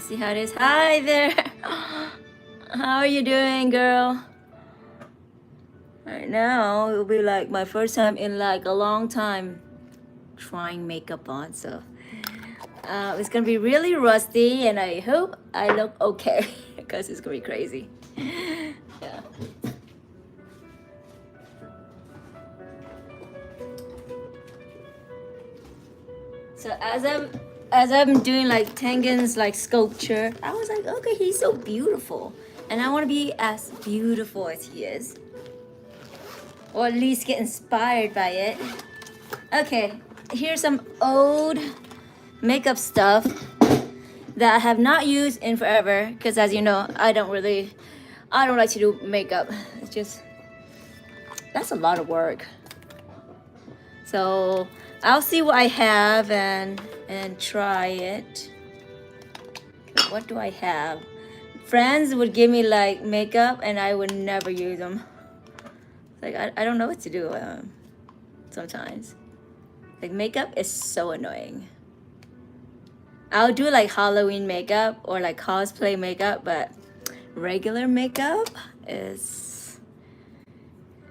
see how it is. Hi there. How are you doing, girl? Right now, it'll be like my first time in like a long time trying makeup on, so it's gonna be really rusty, and I hope I look okay because it's gonna be crazy. Yeah. So as I'm doing like Tengen's like sculpture, I was like, okay, he's so beautiful, and I want to be as beautiful as he is, or at least get inspired by it. Okay, here's some old makeup stuff that I have not used in forever, because as you know, I don't like to do makeup. It's just, that's a lot of work. So I'll see what I have and try it. What do I have? Friends would give me like makeup and I would never use them. Like I don't know what to do sometimes. Like makeup is so annoying. I'll do like Halloween makeup or like cosplay makeup, but regular makeup is,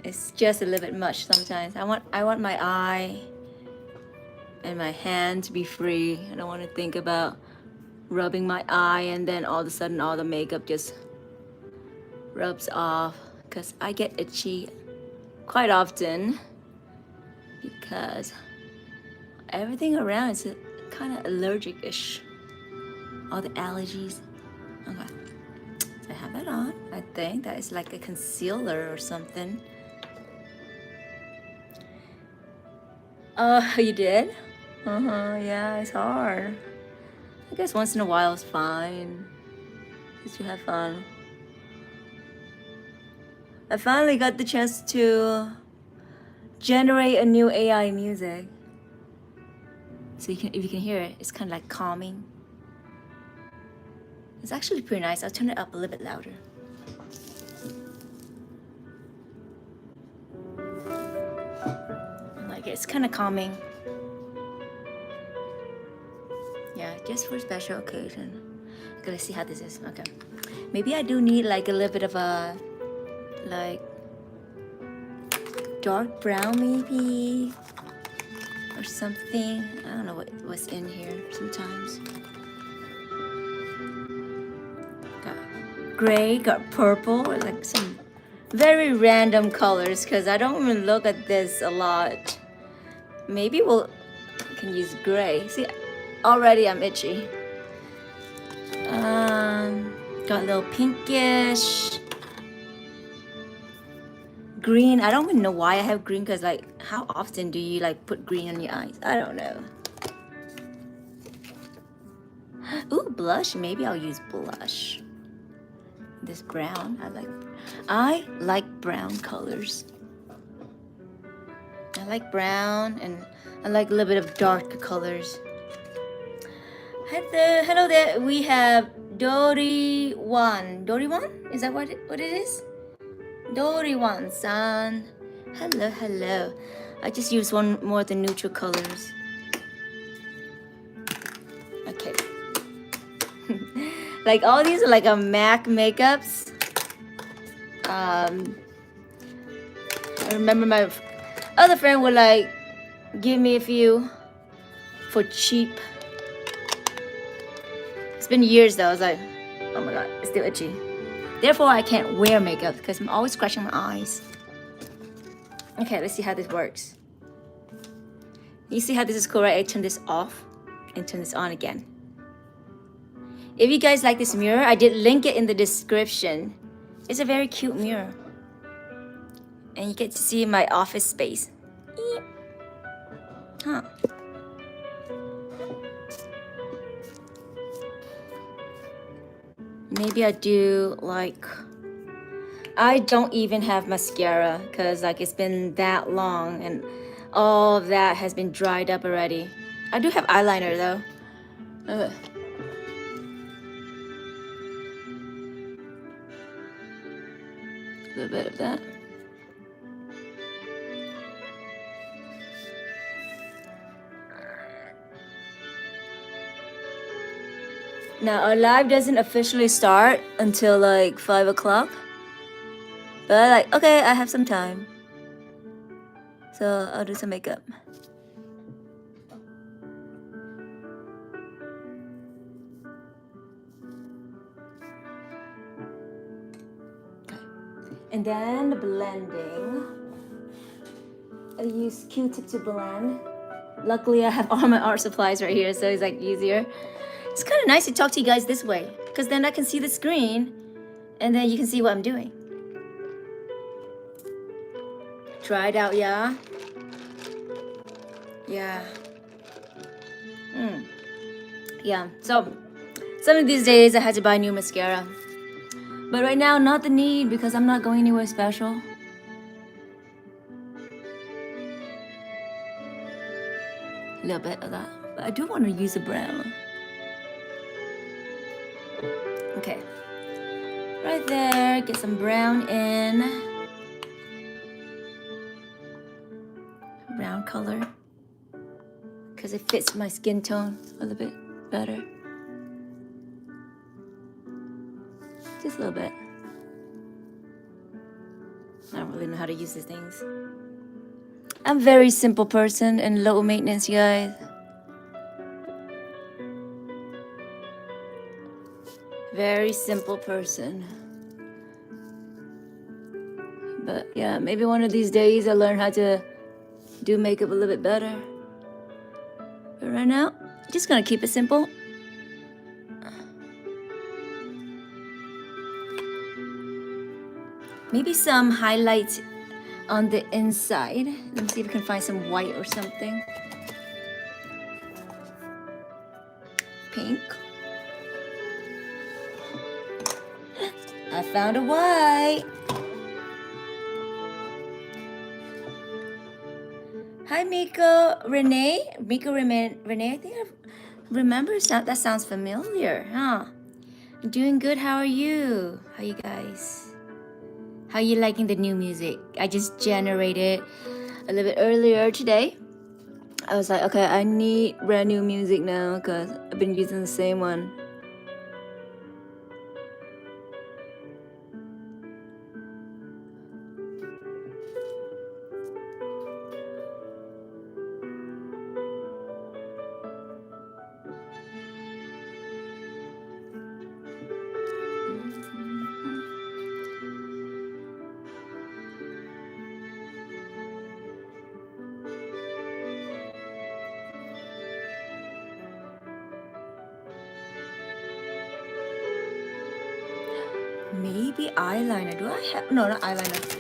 it's just a little bit much sometimes. I want my eye and my hand to be free. I don't want to think about rubbing my eye and then all of a sudden all the makeup just rubs off, because I get itchy quite often because everything around is kind of allergic-ish. All the allergies. Okay. So I have that on. I think that is like a concealer or something. Oh, you did? Yeah, it's hard. I guess once in a while is fine. Just to have fun. I finally got the chance to generate a new AI music. So if you can hear it, it's kind of like calming. It's actually pretty nice. I'll turn it up a little bit louder. I like it. It's kind of calming. Yeah, just for special occasion. Gotta see how this is. Okay. Maybe I do need like a little bit of a like dark brown maybe or something. I don't know what's in here sometimes. Got gray, got purple, or like some very random colors because I don't even look at this a lot. Maybe can use gray. See, already I'm itchy. Got a little pinkish. Green. I don't even know why I have green, because like how often do you like put green on your eyes? I don't know. Ooh, blush. Maybe I'll use blush. This brown. I like brown colors. I like brown, and I like a little bit of darker colors. Hello there. We have Dori1. Dori1? Is that what it is? Dori1-san. Hello. I just use one more of the neutral colors. Okay. Like all these are like a MAC makeups. I remember my other friend would like give me a few for cheap. It's been years though. I was like, oh my god, it's still itchy. Therefore, I can't wear makeup because I'm always scratching my eyes. Okay, let's see how this works. You see how this is cool, right? I turn this off and turn this on again. If you guys like this mirror, I did link it in the description. It's a very cute mirror. And you get to see my office space. Huh. Maybe I do like, I don't even have mascara because like it's been that long and all of that has been dried up already. I do have eyeliner though. Ugh. A little bit of that. Now our live doesn't officially start until like 5 o'clock. But like, okay, I have some time. So I'll do some makeup. Okay. And then the blending. I use Q-tip to blend. Luckily I have all my art supplies right here, so it's like easier. It's kind of nice to talk to you guys this way, because then I can see the screen and then you can see what I'm doing. Try it out, yeah? Yeah. Yeah, so some of these days I had to buy new mascara. But right now, not the need, because I'm not going anywhere special. A little bit of that. But I do want to use a brown. Okay. Right there, get some brown in. Brown color. Because it fits my skin tone a little bit better. Just a little bit. I don't really know how to use these things. I'm a very simple person and low maintenance, you guys. Very simple person. But yeah, maybe one of these days I'll learn how to do makeup a little bit better. But right now, just gonna keep it simple. Maybe some highlights on the inside. Let me see if we can find some white or something. Pink. I found a white. Hi, Miko. Renee? Renee, I think I remember that sounds familiar, huh? I'm doing good. How are you? How you guys? How you liking the new music? I just generated a little bit earlier today. I was like, okay, I need brand new music now because I've been using the same one. Maybe eyeliner. Do I have? No, not eyeliner.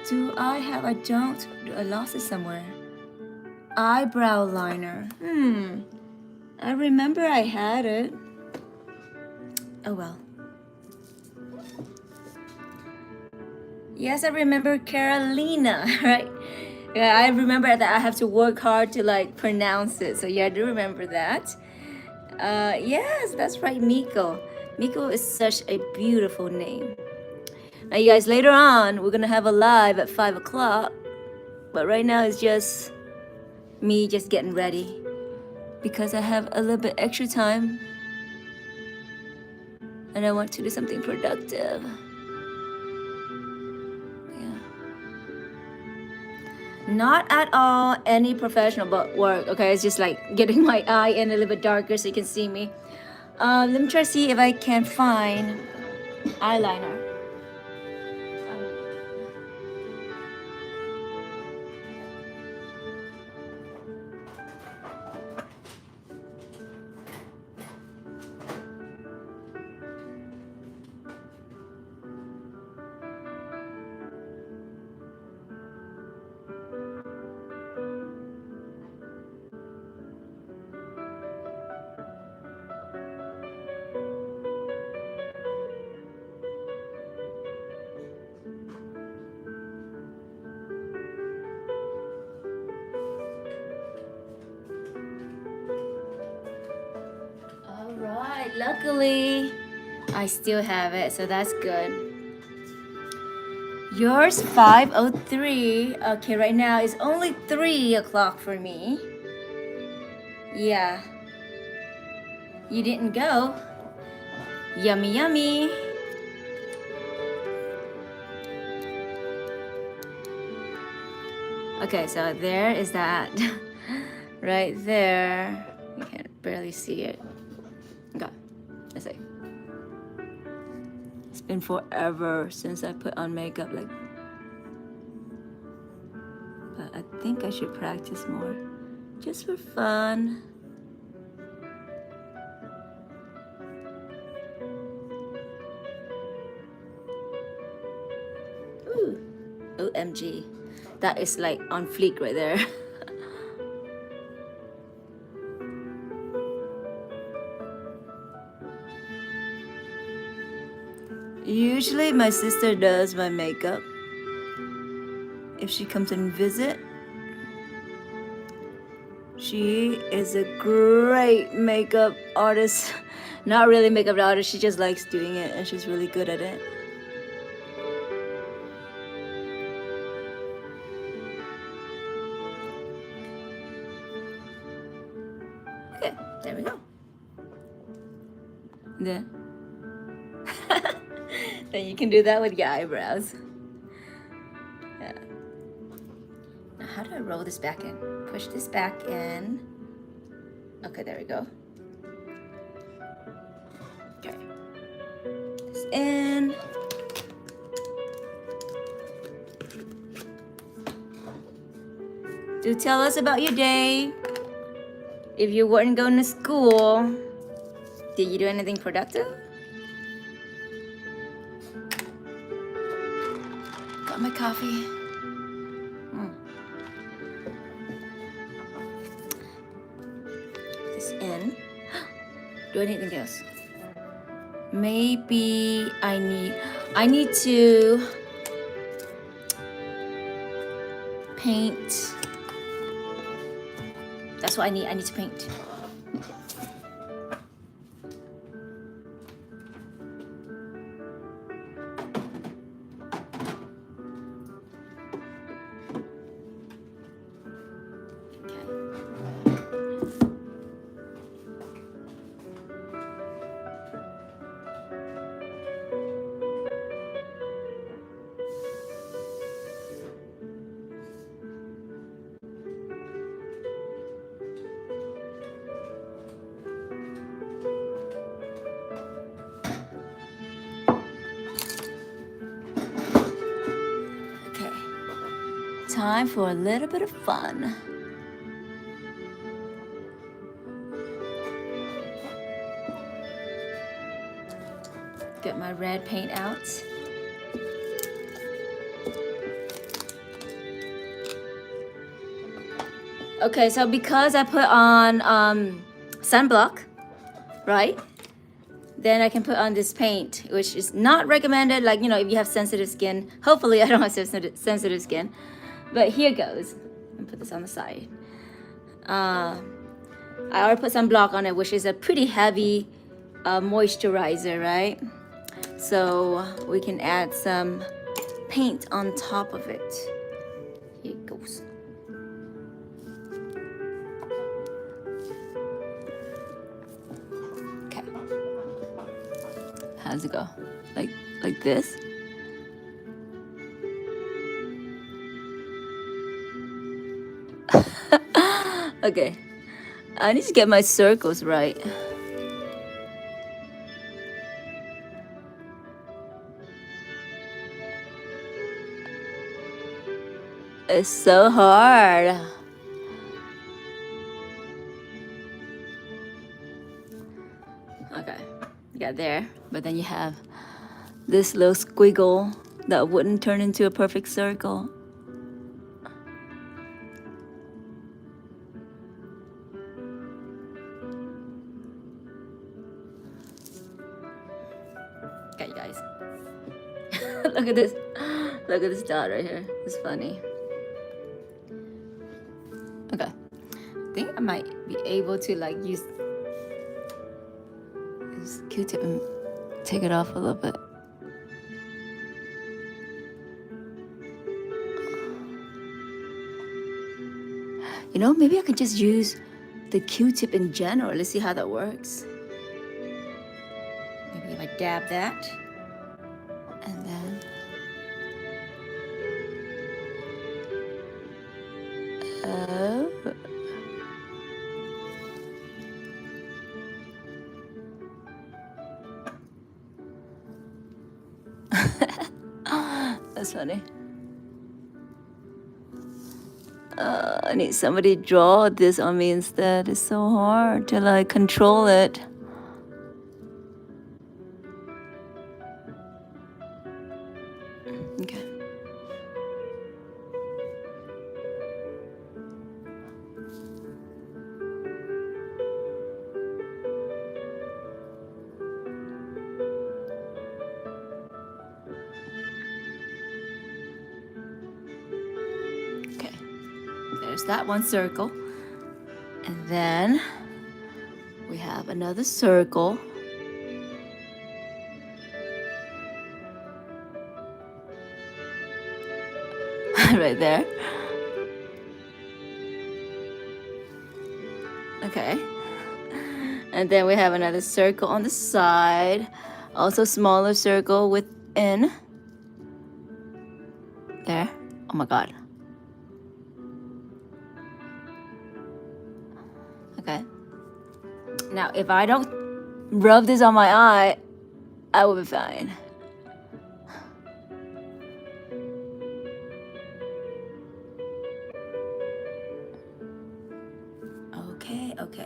Do I have? I don't. I lost it somewhere. Eyebrow liner. I remember I had it. Oh well. Yes, I remember Carolina, right? Yeah, I remember that I have to work hard to like pronounce it. So yeah, I do remember that. Yes, that's right, Miko. Miko is such a beautiful name. Now, you guys, later on, we're gonna have a live at 5 o'clock. But right now, it's just me just getting ready. Because I have a little bit extra time. And I want to do something productive. Yeah. Not at all any professional but work. Okay, it's just like getting my eye in a little bit darker so you can see me. Let me try to see if I can find eyeliner. Luckily, I still have it, so that's good. Yours 5:03. Okay, right now it's only 3 o'clock for me. Yeah. You didn't go. Yummy, yummy. Okay, so there is that. Right there. You can barely see it. Okay, let's see. It's been forever since I put on makeup, like, but I think I should practice more, just for fun. Ooh, OMG, that is like on fleek right there. Usually my sister does my makeup if she comes and visit. She is a great makeup artist. Not really makeup artist, she just likes doing it and she's really good at it. Okay, there we go. Then then you can do that with your eyebrows. Yeah. Now how do I roll this back in? Push this back in. Okay, there we go. Okay. This in. Do tell us about your day. If you weren't going to school, did you do anything productive? Got my coffee. This in. Do I need anything else? Maybe I need to paint. That's what I need. I need to paint. Time for a little bit of fun. Get my red paint out. Okay, so because I put on sunblock, right? Then I can put on this paint, which is not recommended, like, you know, if you have sensitive skin. Hopefully I don't have sensitive skin. But here goes. I'll put this on the side. I already put some block on it, which is a pretty heavy moisturizer, right? So we can add some paint on top of it. Here it goes. Okay. How does it go? Like this? Okay, I need to get my circles right. It's so hard. Okay, you got there, but then you have this little squiggle that wouldn't turn into a perfect circle. Okay, you guys. Look at this. Look at this dot right here. It's funny. Okay. I think I might be able to like use this Q-tip and take it off a little bit. You know, maybe I could just use the Q-tip in general. Let's see how that works. Maybe if I dab that. And then oh, that's funny. I need somebody to draw this on me instead. It's so hard to like control it. Okay. Okay. There's that one circle. And then we have another circle. Right there. Okay. And then we have another circle on the side. Also smaller circle within. There. Oh my god. Okay. Now if I don't rub this on my eye, I will be fine. Okay, okay.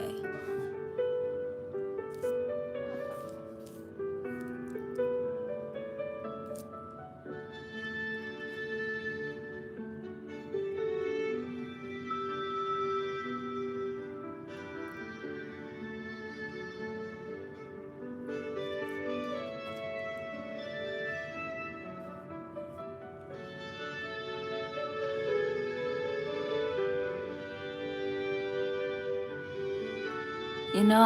You know,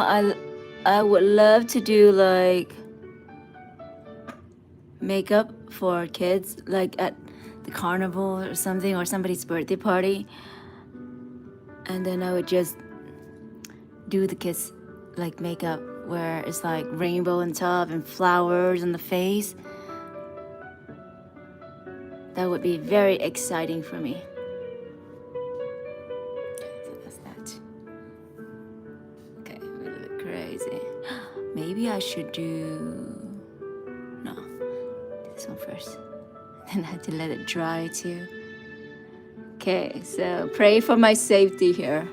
I would love to do like makeup for kids, like at the carnival or something, or somebody's birthday party. And then I would just do the kids like makeup where it's like rainbow on top and flowers on the face. That would be very exciting for me. So that's that. Okay, a little bit crazy. Maybe I should do... No, this one first. Then I have to let it dry too. Okay, so pray for my safety here.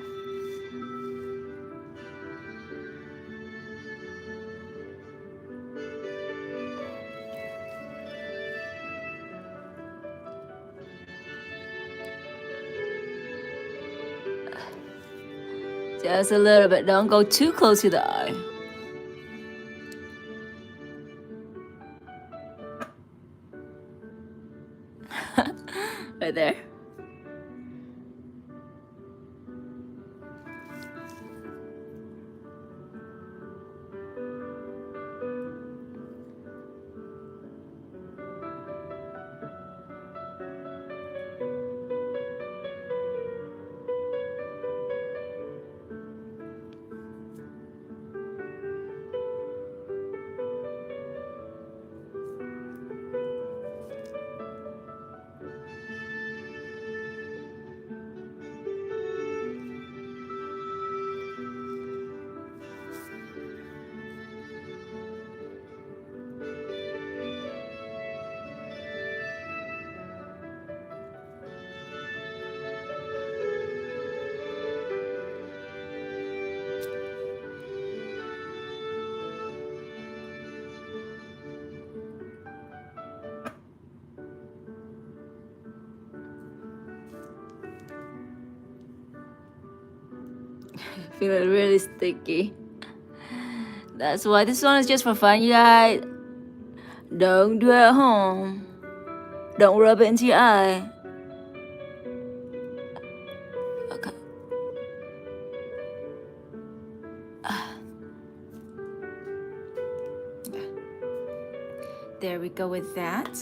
Just a little bit, don't go too close to the eye. Right there. Feeling really sticky. That's why this one is just for fun, you guys. Don't do it at home. Don't rub it into your eye. Okay. Okay. There we go with that.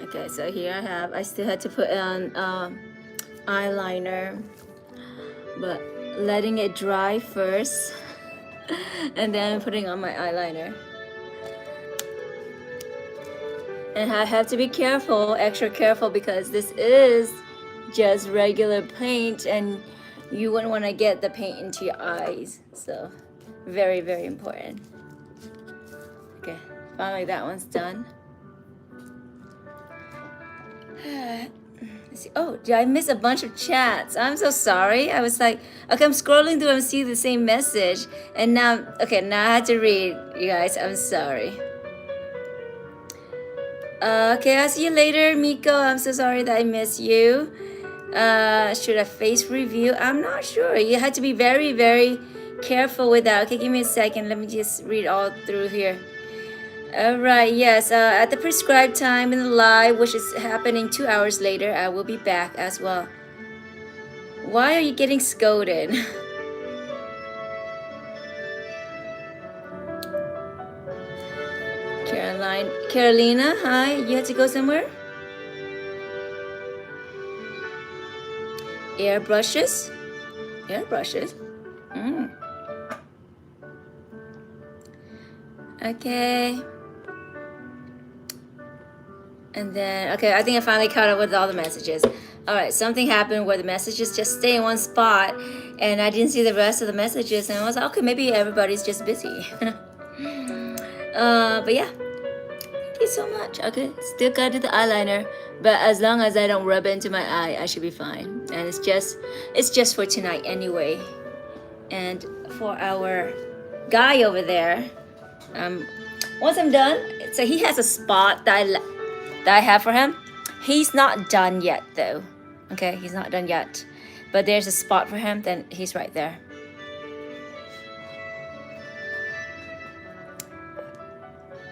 Okay, so here I still had to put on eyeliner, but letting it dry first and then putting on my eyeliner. And I have to be careful, extra careful, because this is just regular paint and you wouldn't want to get the paint into your eyes. So very, very important. Okay, finally that one's done. Let's see. Oh, did I miss a bunch of chats? I'm so sorry. I was like, okay, I'm scrolling through and see the same message, and now, okay, now I had to read. You guys, I'm sorry. Okay, I'll see you later, Miko. I'm so sorry that I missed you. Should I face review? I'm not sure. You had to be very, very careful with that. Okay, give me a second. Let me just read all through here. Alright, yes, at the prescribed time in the live, which is happening 2 hours later, I will be back as well. Why are you getting scolded? Carolina, hi, you had to go somewhere? Airbrushes? Airbrushes? Okay. And then, okay, I think I finally caught up with all the messages. All right, something happened where the messages just stay in one spot and I didn't see the rest of the messages, and I was like, okay, maybe everybody's just busy. But yeah, thank you so much. Okay, still gotta do the eyeliner, but as long as I don't rub it into my eye, I should be fine. And it's just for tonight anyway. And for our guy over there, once I'm done, so he has a spot that I have for him. He's not done yet though. Okay, he's not done yet, but there's a spot for him, then he's right there.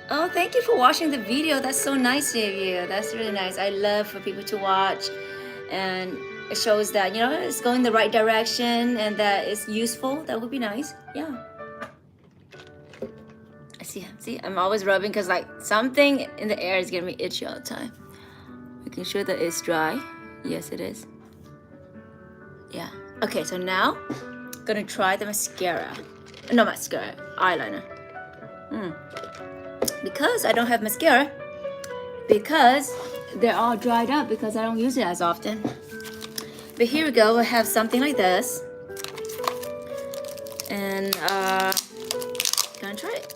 Oh, thank you for watching the video. That's so nice of you. That's really nice. I love for people to watch, and it shows that, you know, it's going the right direction and that it's useful. That would be nice. Yeah. I see, I'm always rubbing because like something in the air is getting me itchy all the time. Making sure that it's dry. Yes, it is. Yeah. Okay, so now I'm gonna try the mascara. No mascara, eyeliner. Because I don't have mascara, because they're all dried up because I don't use it as often. But here we go. I have something like this, and gonna try it.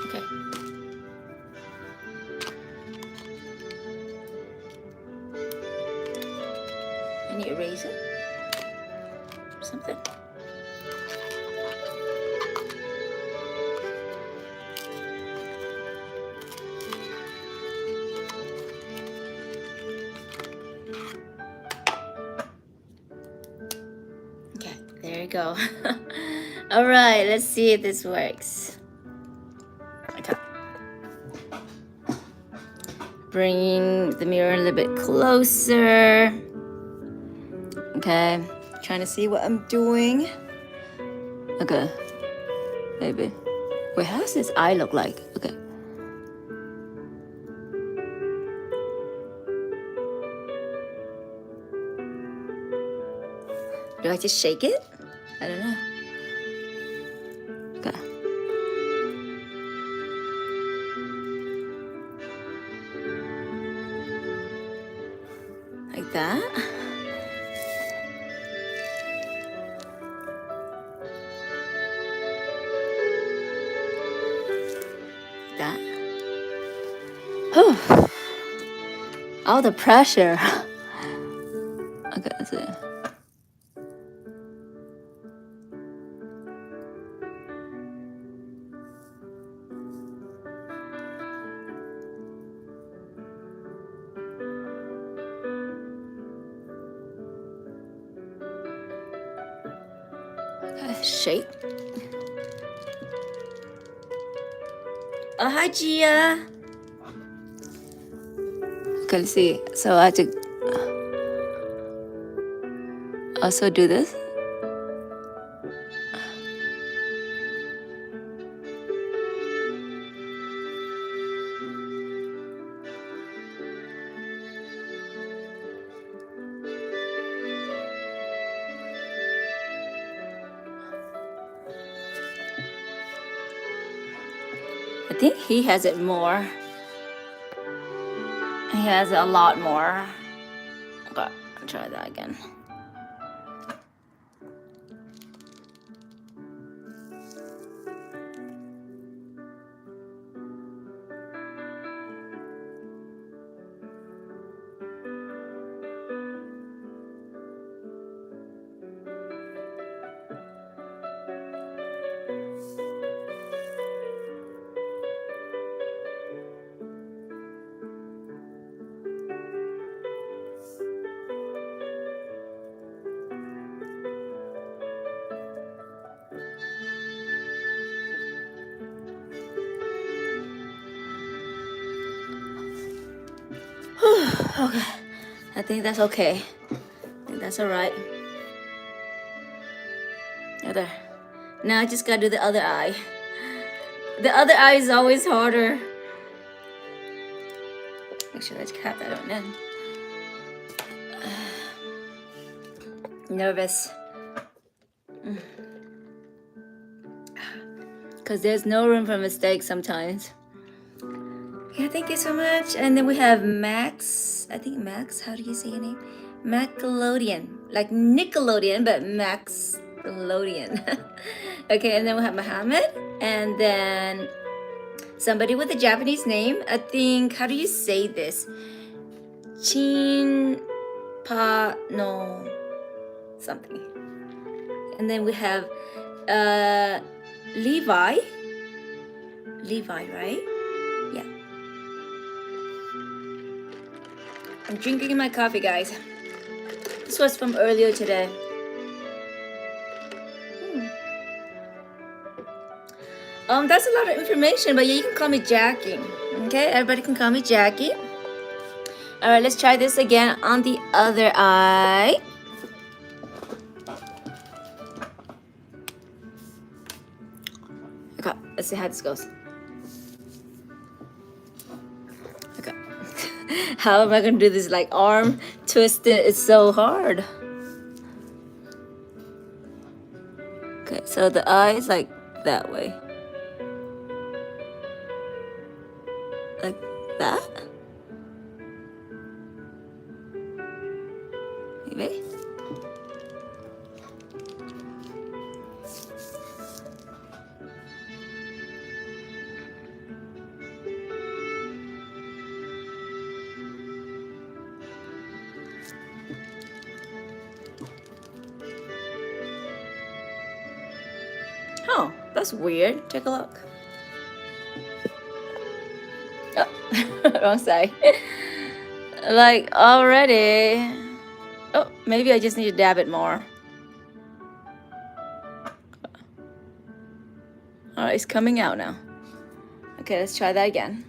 Okay. Any eraser? Something. Okay, there you go. All right, let's see if this works. Okay. Bringing the mirror a little bit closer. Okay. Trying to see what I'm doing. Okay, maybe. Wait, how does this eye look like? Okay. Do I just shake it? I don't know. Okay. Like that. All the pressure. Okay, that's it. Okay, shape. Oh, hi, Gia. Okay, let's see. So I have to also do this. think he has it more. He has a lot more. Okay, I'll try that again. Okay, I think that's okay. I think that's all right. There. Now I just gotta do the other eye. The other eye is always harder. Make sure I cap that on in. Nervous. Because there's no room for mistakes sometimes. Yeah, thank you so much. And then we have Max. I think Max, how do you say your name? Macalodian. Like Nickelodeon, but Maxlodian. Okay, and then we have Muhammad. And then somebody with a Japanese name. I think, how do you say this? Chin Pa no something. And then we have Levi. Levi, right? Yeah. I'm drinking my coffee, guys. This was from earlier today. That's a lot of information, but yeah, you can call me Jackie. Okay, everybody can call me Jackie. All right, let's try this again on the other eye. Okay, let's see how this goes. Okay. How am I gonna do this? Like arm twisted, it's so hard. Okay, so the eye is like that way. Like that? Maybe? Oh, that's weird. Take a look. Oh, wrong side. Like already. Oh, maybe I just need to dab it more. Alright, it's coming out now. Okay, let's try that again.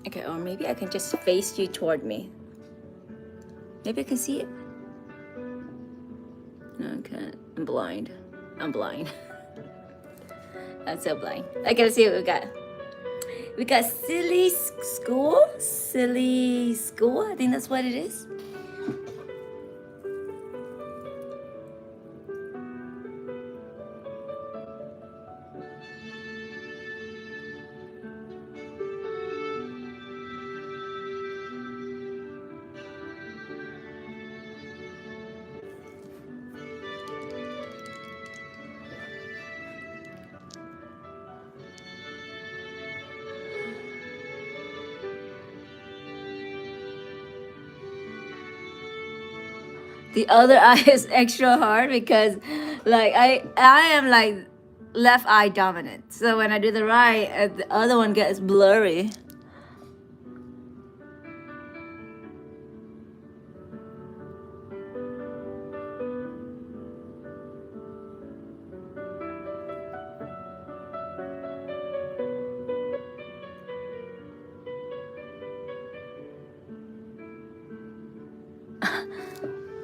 Okay, or maybe I can just face you toward me. Maybe I can see it. No, I can't. I'm blind. I'm blind. I'm so blind. Okay, let's see what we got. We got Silly School. Silly School. I think that's what it is. The other eye is extra hard because like I am like left eye dominant. So when I do the right, the other one gets blurry.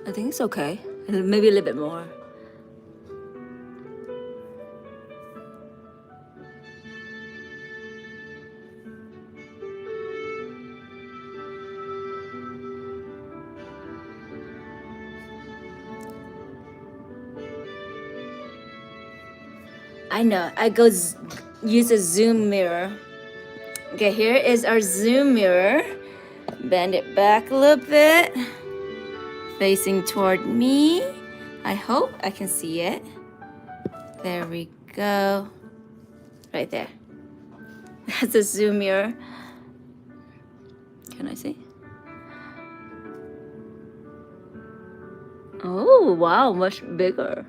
I think it's okay. Maybe a little bit more. I know. I go use a zoom mirror. Okay, here is our zoom mirror. Bend it back a little bit, facing toward me. I hope I can see it. There we go. Right there. That's a zoom mirror. Can I see? Oh, wow, much bigger.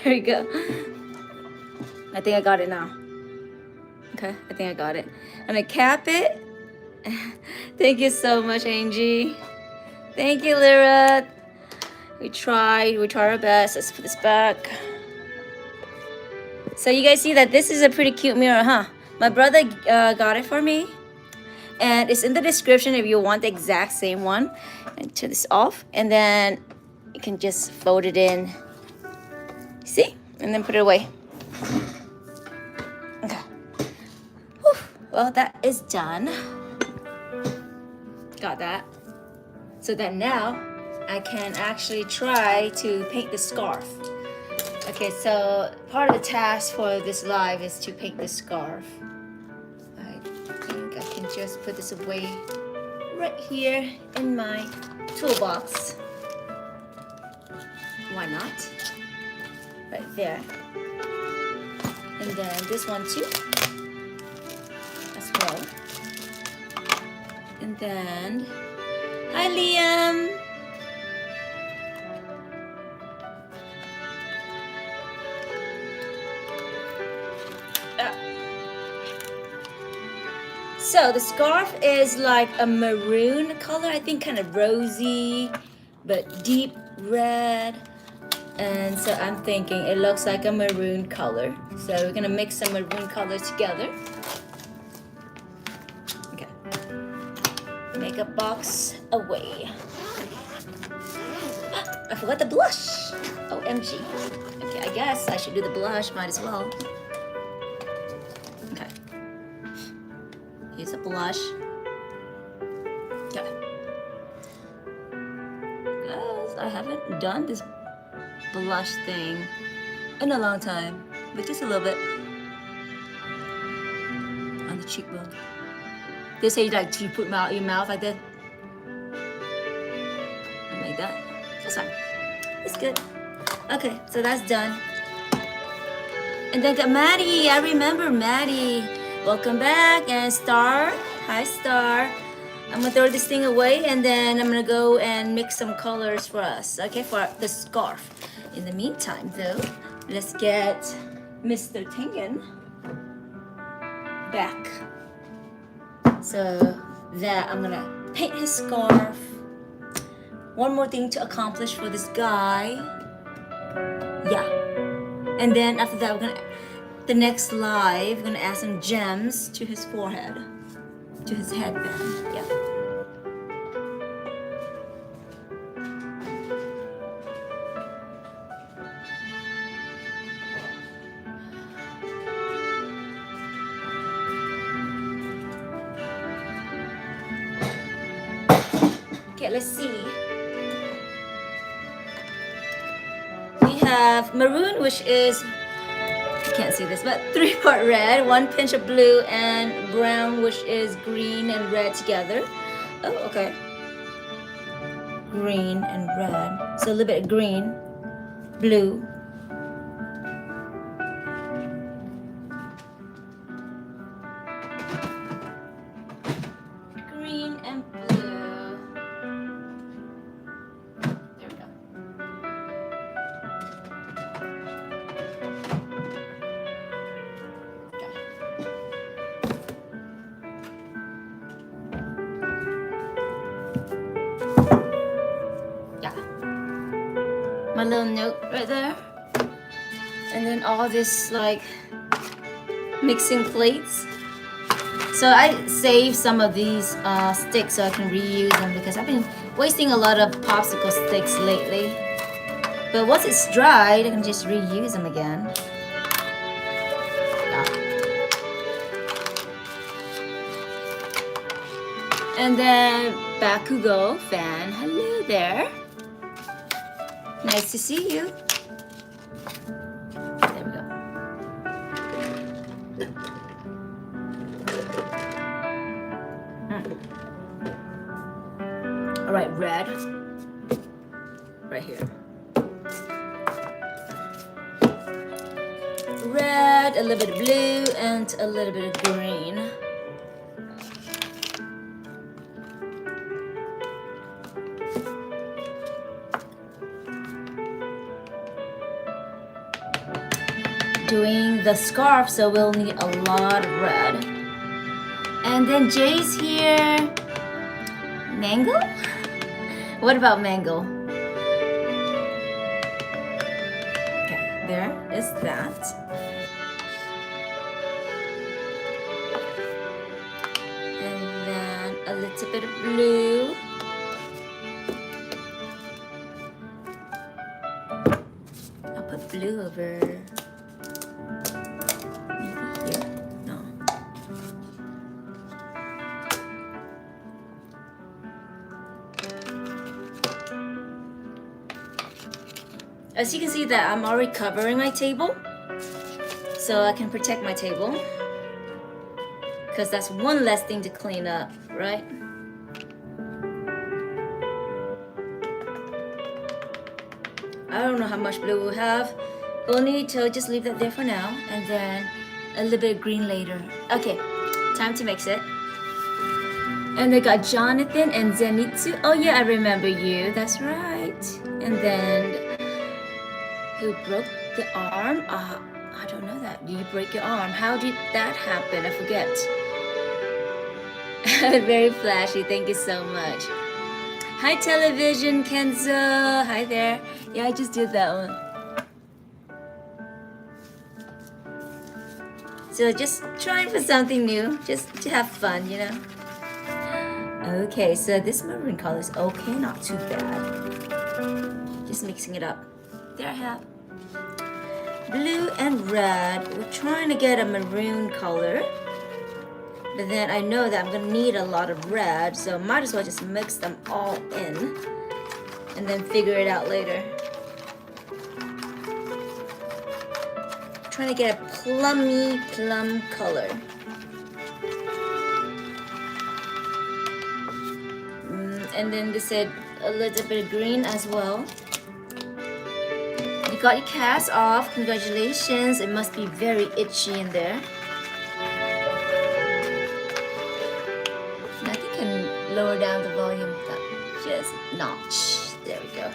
There we go. I think I got it now. Okay, I think I got it. I'm gonna cap it. Thank you so much, Angie. Thank you, Lyra. We tried our best. Let's put this back. So you guys see that this is a pretty cute mirror, huh? My brother got it for me. And it's in the description if you want the exact same one. And turn this off. And then you can just fold it in. See? And then put it away. Okay. Whew. Well, that is done. Got that. So then now I can actually try to paint the scarf. Okay, so part of the task for this live is to paint the scarf. I think I can just put this away right here in my toolbox. Why not? Right there. And then this one too, as well. And then, hi Liam! So the scarf is like a maroon color, I think kind of rosy, but deep red. And so I'm thinking it looks like a maroon color. So we're gonna mix some maroon colors together. Okay. Makeup box away. I forgot the blush. OMG. Okay, I guess I should do the blush, might as well. Okay. Here's a blush. Okay. Guys, I haven't done this blush thing in a long time, but just a little bit on the cheekbone. They say like to put your mouth like that, and like that. That's fine. It's good. Okay, so that's done. And then got Maddie. I remember Maddie. Welcome back. And Star. Hi, Star. I'm gonna throw this thing away, and then I'm gonna go and mix some colors for us. Okay, for the scarf. In the meantime, though, let's get Mr. Tengen back. So that I'm gonna paint his scarf. One more thing to accomplish for this guy. Yeah. And then after that, the next live, we're gonna add some gems to his forehead, to his headband. Yeah. Okay, let's see. We have maroon, which is, you can't see this, but 3-part red, 1 pinch of blue, and brown, which is green and red together. Oh, okay. Green and red. So a little bit of green, blue. Green and blue. There we go. My little note right there, and then all this like mixing plates. So I saved some of these sticks so I can reuse them because I've been wasting a lot of popsicle sticks lately. But once it's dried, I can just reuse them again. And then Bakugo fan, hello there. Nice to see you. There we go. All right, red. Right here. Red, a little bit of blue, and a little bit of green. Doing the scarf, so we'll need a lot of red. And then Jay's here. Mango? What about mango? Okay, there is that. And then a little bit of blue. I'll put blue over. As you can see that I'm already covering my table, so I can protect my table, because that's one less thing to clean up, right? I don't know how much blue we'll have. We'll need to just leave that there for now, and then a little bit of green later. Okay, time to mix it. And I got Jonathan and Zenitsu. Oh yeah, I remember you, that's right. And then who broke the arm? I don't know that. Did you break your arm? How did that happen? I forget. Very flashy. Thank you so much. Hi, television, Kenzo. Hi there. Yeah, I just did that one. So just trying for something new, just to have fun, you know. Okay, so this maroon color is okay, not too bad. Just mixing it up. There I have blue and red. We're trying to get a maroon color, but then I know that I'm gonna need a lot of red, so might as well just mix them all in and then figure it out later. Trying to get a plum color. And then they said a little bit of green as well. You got your cast off, congratulations. It must be very itchy in there. And I think I can lower down the volume that just notch. There we go.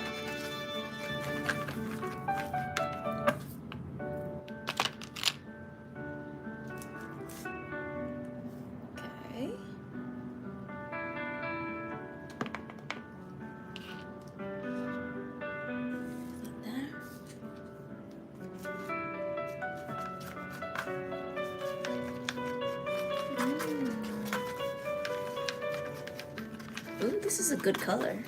Okay. Ooh, this is a good color.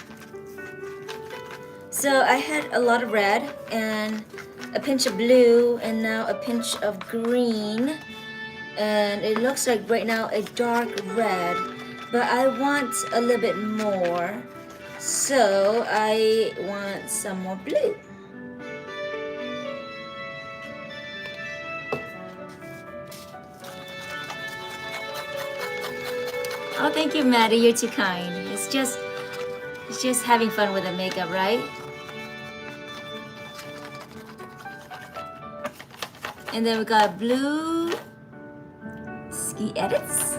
So I had a lot of red and a pinch of blue and now a pinch of green. And it looks like right now a dark red, but I want a little bit more. So I want some more blue. Oh, thank you, Maddie. You're too kind. It's just having fun with the makeup, right? And then we got blue ski edits.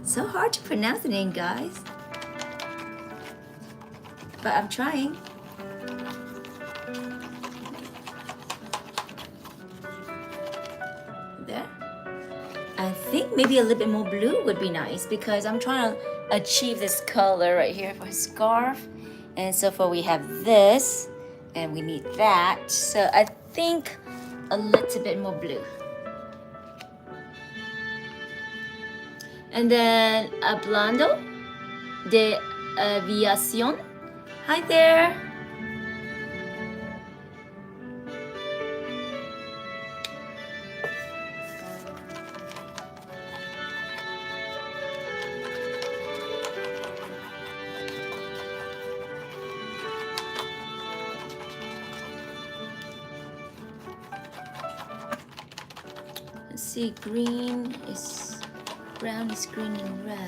So hard to pronounce the name, guys. But I'm trying. There. I think maybe a little bit more blue would be nice because I'm trying to achieve this color right here for his scarf. And so far we have this and we need that. So I think a little bit more blue. And then hablando de Aviación. Hi there. Let's see, green is brown is green and red.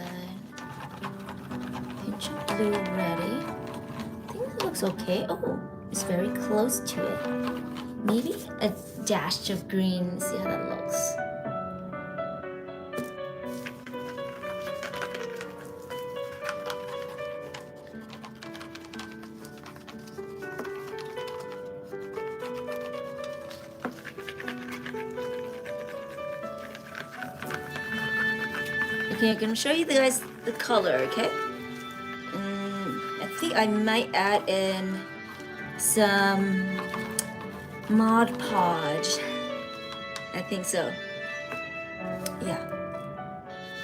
Pinch of blue ready. I think it looks okay. Oh, it's very close to it. Maybe a dash of green. See how that looks. Okay, I'm gonna show you guys the color, okay? I think I might add in some Mod Podge. I think so. Yeah.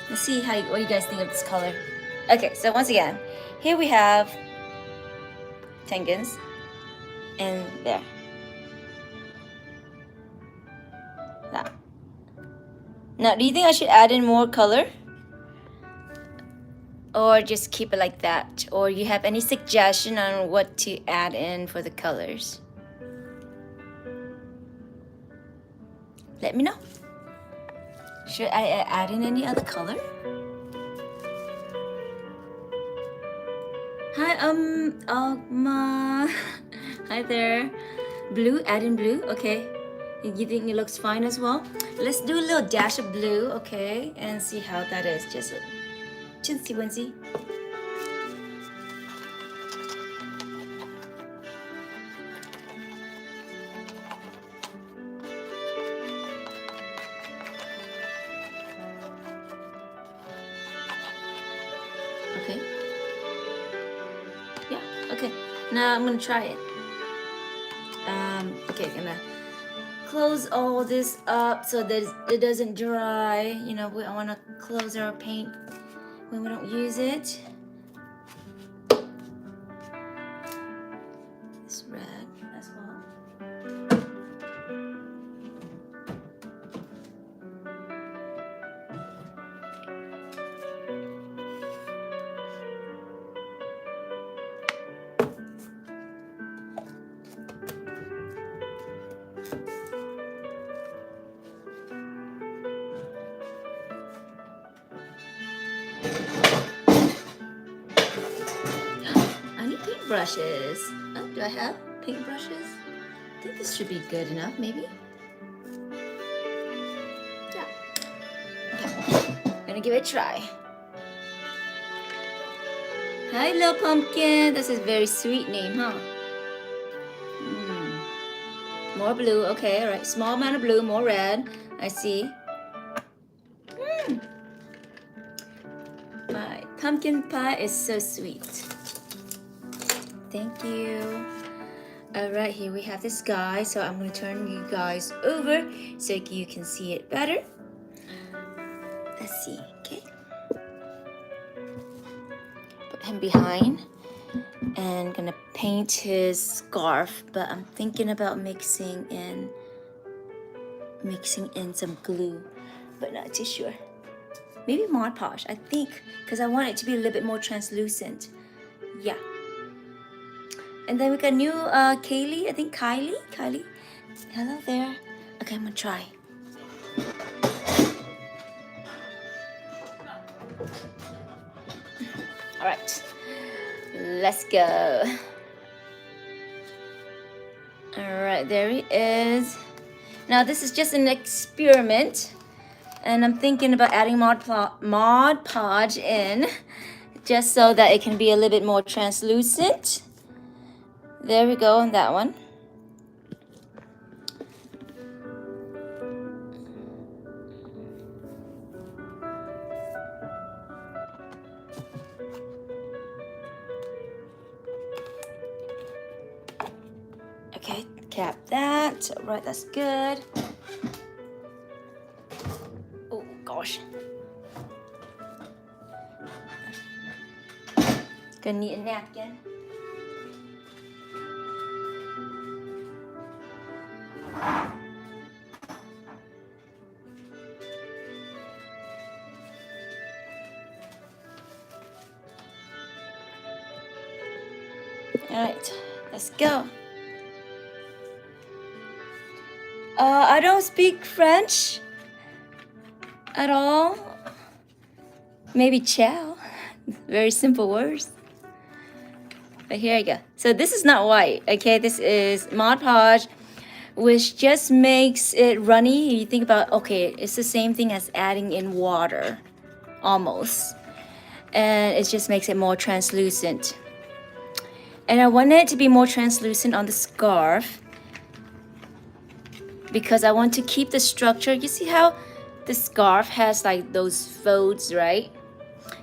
Let's see what you guys think of this color. Okay, so once again, here we have Tengens, and there. Now, do you think I should add in more color? Or just keep it like that? Or you have any suggestion on what to add in for the colors? Let me know. Should I add in any other color? Hi, Alma. Hi there. Blue, add in blue, okay. You think it looks fine as well? Let's do a little dash of blue, okay, and see how that is. Just a chintzy wincy. Okay. Yeah, okay. Now I'm gonna try it. Okay, gonna close all this up so that it doesn't dry. You know, I wanna close our paint when we don't use it. This red as well. I need paintbrushes. Oh, do I have paintbrushes? I think this should be good enough, maybe. Yeah. Okay. Gonna give it a try. Hi, little pumpkin. This is a very sweet name, huh? More blue. Okay, all right. Small amount of blue, more red. I see. My pumpkin pie is so sweet. Thank you. All right, here we have this guy. So I'm going to turn you guys over so you can see it better. Let's see, okay. Put him behind and gonna paint his scarf, but I'm thinking about mixing in some glue, but not too sure. Maybe Mod Podge, I think, because I want it to be a little bit more translucent. Yeah. And then we got new Kaylee, I think Kylie. Hello there. Okay, I'm gonna try. All right, let's go. All right, there he is. Now this is just an experiment, and I'm thinking about adding Mod Podge in, just so that it can be a little bit more translucent. There we go on that one. Okay, cap that. All right, that's good. Oh gosh. Gonna need a napkin. All right, let's go. I don't speak French at all. Maybe ciao. Very simple words. But here I go. So this is not white, okay? This is Mod Podge, which just makes it runny. You think about, okay, it's the same thing as adding in water, almost. And it just makes it more translucent. And I want it to be more translucent on the scarf because I want to keep the structure. You see how the scarf has like those folds, right?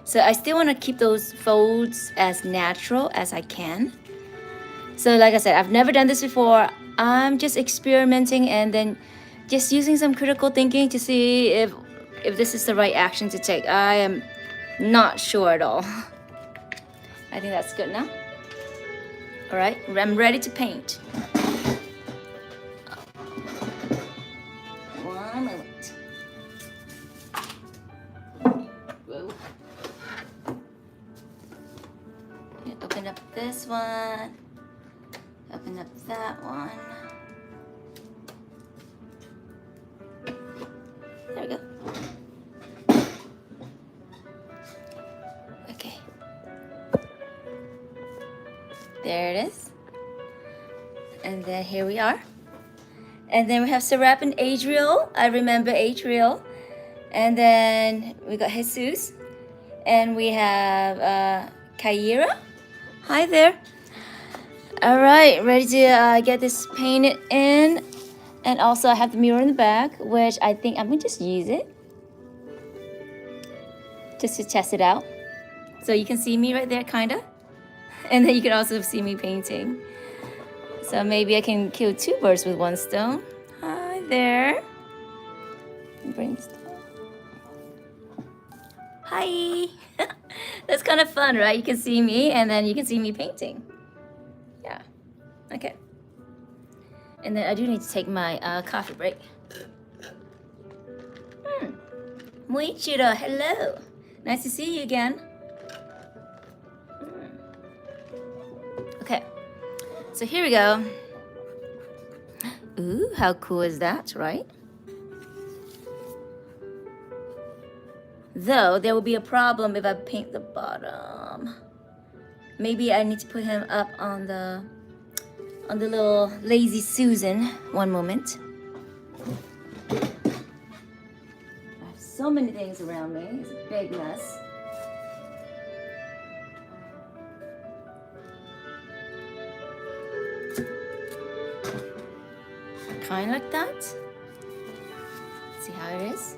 So I still want to keep those folds as natural as I can. So like I said, I've never done this before. I'm just experimenting and then just using some critical thinking to see if this is the right action to take. I am not sure at all. I think that's good now. All right, I'm ready to paint. One moment. Whoa. Open up this one. Open up that one. There we go. Okay. There it is. And then here we are. And then we have Serap and Adriel. I remember Adriel. And then we got Jesus. And we have Kaira. Hi there. All right, ready to get this painted in. And also I have the mirror in the back, which I think I'm gonna just use it. Just to test it out. So you can see me right there, kinda. And then you can also see me painting. So maybe I can kill two birds with one stone. Hi there. Brainstorm. Hi. That's kind of fun, right? You can see me and then you can see me painting. Yeah. Okay. And then I do need to take my coffee break. Muichiro, hello. Nice to see you again. Okay. So here we go. Ooh, how cool is that, right? Though there will be a problem if I paint the bottom. Maybe I need to put him up on the little lazy Susan. One moment. I have so many things around me. It's a big mess. Kind of like that. See how it is?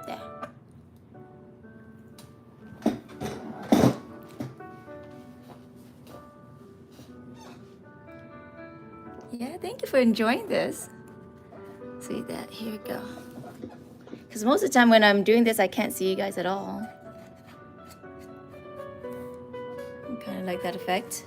There. Yeah, thank you for enjoying this. See that? Here we go. Because most of the time when I'm doing this, I can't see you guys at all. Kind of like that effect.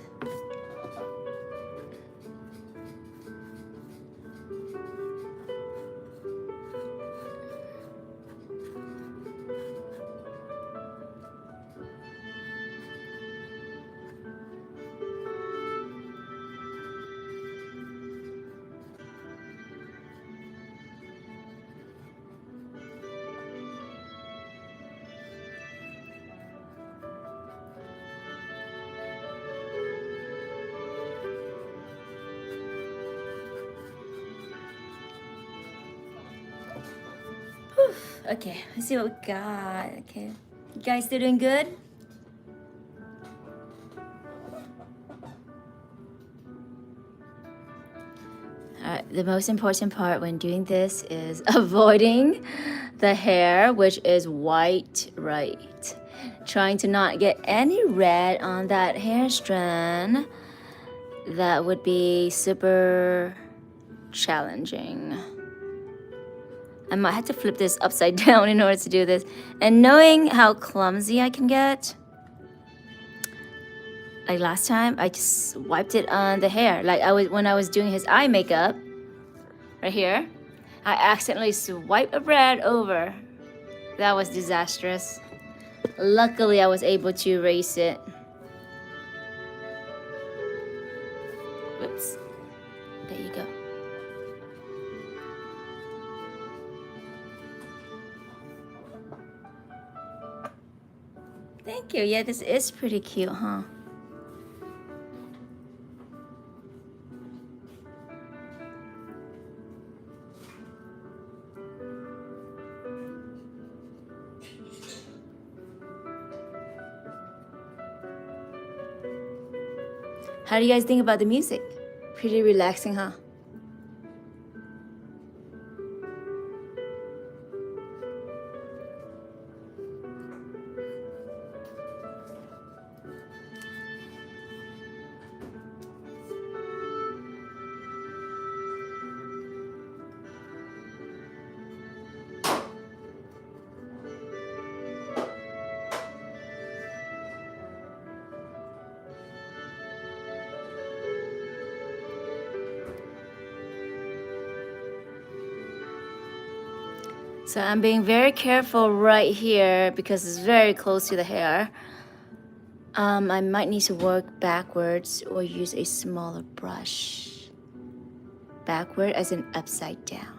Okay, let's see what we got. Okay, you guys still doing good? Alright, the most important part when doing this is avoiding the hair, which is white, right? Trying to not get any red on that hair strand. That would be super challenging. I might have to flip this upside down in order to do this. And knowing how clumsy I can get, like last time, I just wiped it on the hair. Like when I was doing his eye makeup, right here, I accidentally swiped a red over. That was disastrous. Luckily, I was able to erase it. Whoops. There you go. Thank you. Yeah, this is pretty cute, huh? How do you guys think about the music? Pretty relaxing, huh? So I'm being very careful right here because it's very close to the hair. I might need to work backwards or use a smaller brush. Backward as in upside down.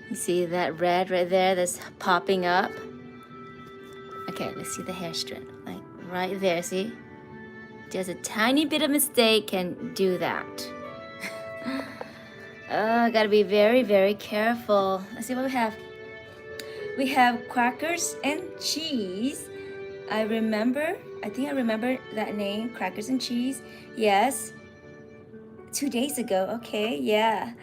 You see that red right there that's popping up? Okay, let's see the hair strand. Like right there, see? Just a tiny bit of mistake can do that. Oh, gotta be very, very careful. Let's see what we have. We have crackers and cheese. I think I remember that name, crackers and cheese. Yes, 2 days ago. Okay, yeah.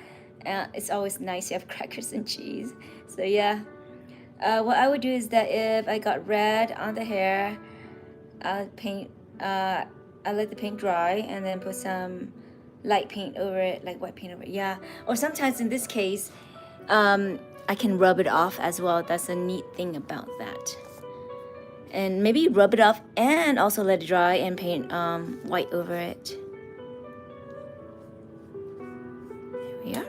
It's always nice to have crackers and cheese. So yeah, what I would do is that if I got red on the hair, I'll paint. I let the paint dry and then put some light paint over it, like white paint over it. Yeah. Or sometimes in this case, I can rub it off as well. That's a neat thing about that. And maybe rub it off and also let it dry and paint white over it. There we are.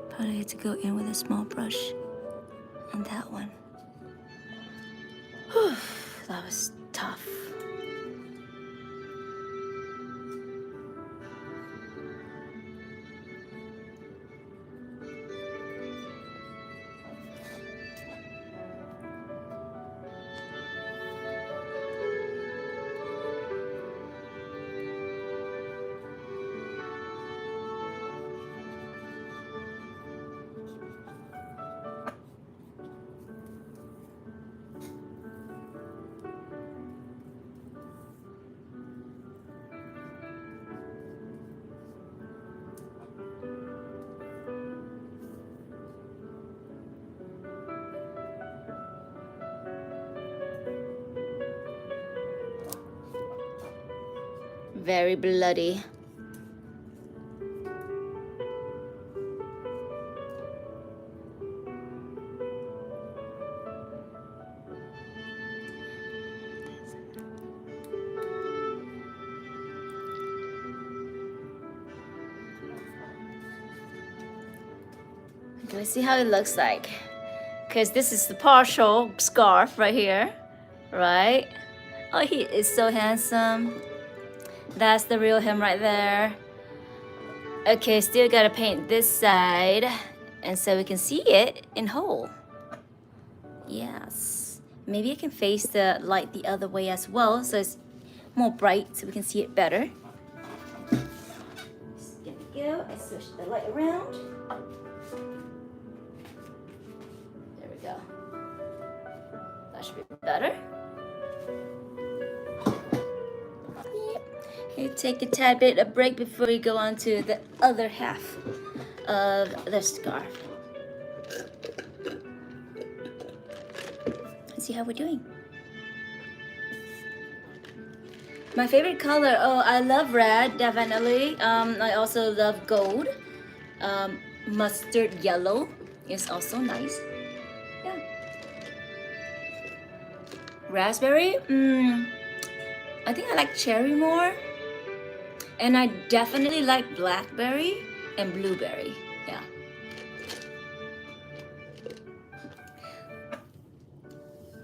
Probably had to go in with a small brush on that one. Whew, that was tough. Very bloody. Let's see how it looks like. Because this is the partial scarf right here, right? Oh, he is so handsome. That's the real him right there. Okay, still gotta paint this side, and so we can see it in whole. Yes. Maybe I can face the light the other way as well, so it's more bright, so we can see it better. There we go. I switched the light around. There we go. That should be better. Okay, take a tad bit of break before we go on to the other half of the scarf. Let's see how we're doing. My favorite color, oh, I love red, definitely. I also love gold. Mustard yellow is also nice. Yeah. Raspberry, I think I like cherry more. And I definitely like blackberry and blueberry. Yeah.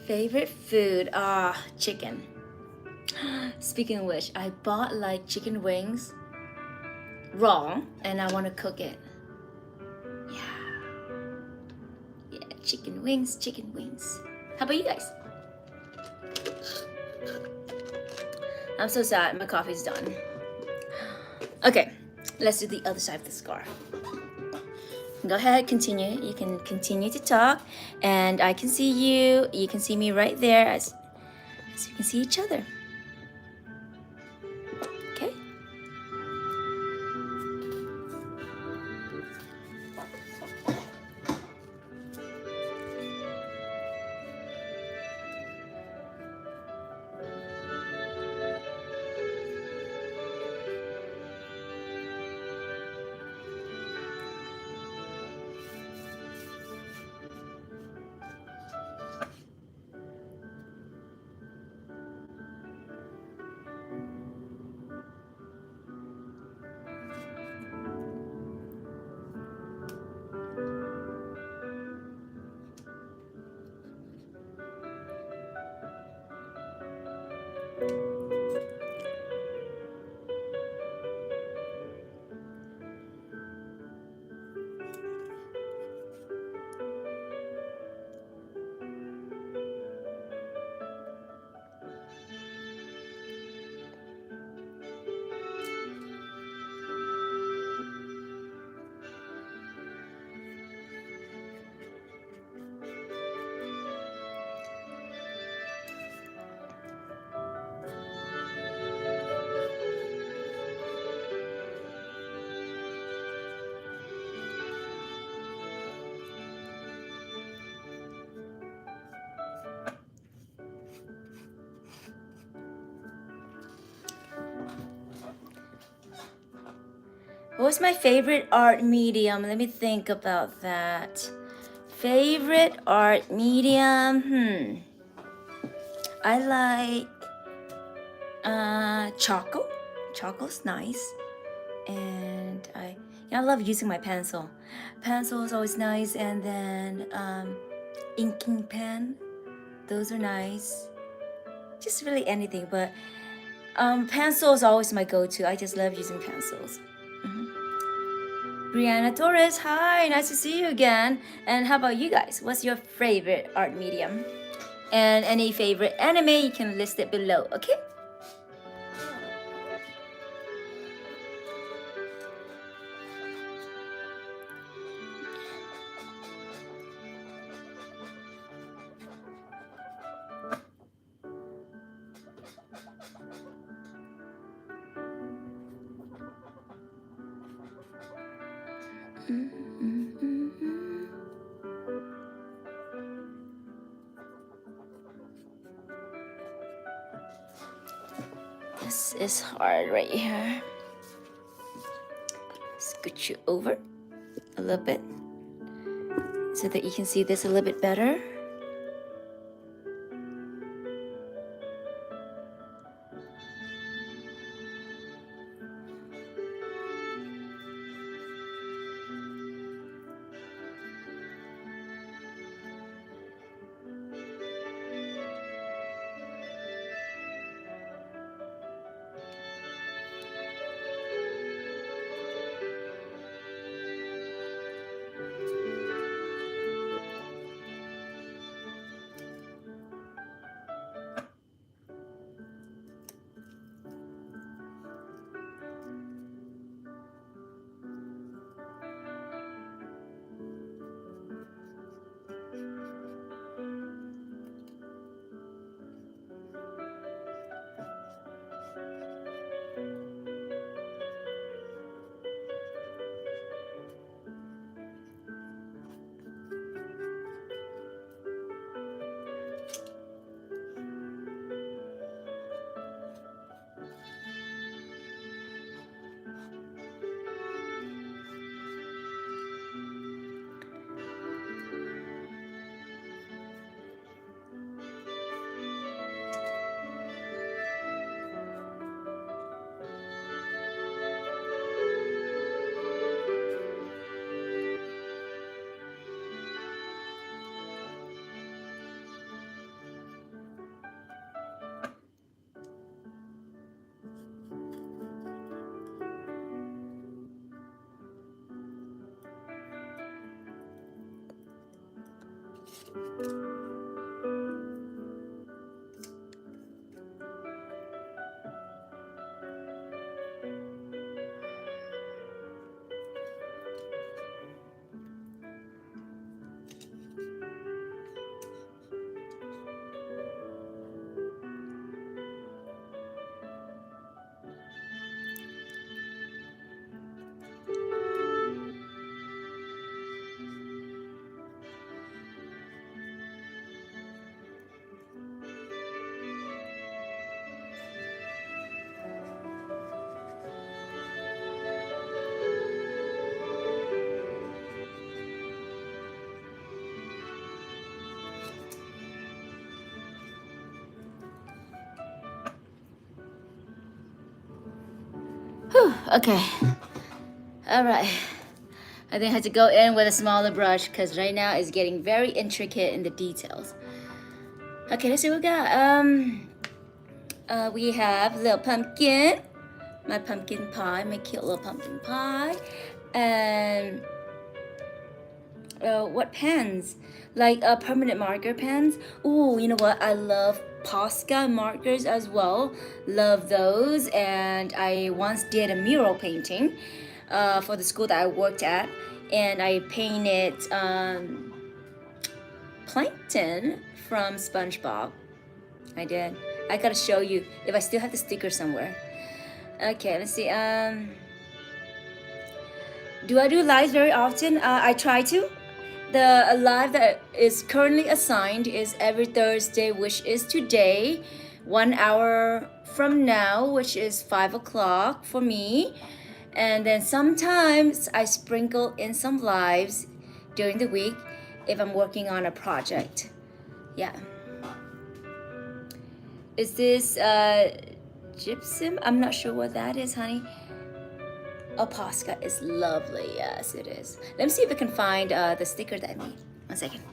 Favorite food? Chicken. Speaking of which, I bought like chicken wings raw and I want to cook it. Yeah, chicken wings. How about you guys? I'm so sad, my coffee's done. Okay, let's do the other side of the scarf. Go ahead, continue. You can continue to talk, and I can see you. You can see me right there as you can see each other. Okay. What's my favorite art medium? Let me think about that. Favorite art medium? I like charcoal. Charcoal's nice. And I love using my pencil. Pencil is always nice, and then inking pen. Those are nice. Just really anything, but pencil is always my go-to. I just love using pencils. Brianna Torres, hi, nice to see you again. And how about you guys? What's your favorite art medium? And any favorite anime, you can list it below, okay? This is hard right here. Scoot you over a little bit so that you can see this a little bit better. Whew, okay. All right. I think I have to go in with a smaller brush because right now it's getting very intricate in the details. Okay, let's see what we got. We have little pumpkin, my pumpkin pie, my cute little pumpkin pie, and what pens? Like permanent marker pens. Ooh, you know what? I love Posca markers as well. Love those. And I once did a mural painting for the school that I worked at, and I painted Plankton from SpongeBob. I did. I gotta show you if I still have the sticker somewhere. Okay, let's see. Do I do lives very often? I try to. The live that is currently assigned is every Thursday, which is today, 1 hour from now, which is 5 o'clock for me. And then sometimes I sprinkle in some lives during the week if I'm working on a project. Yeah. Is this gypsum? I'm not sure what that is, honey. Oh, Posca is lovely. Yes, it is. Let me see if I can find the sticker that I made. 1 second.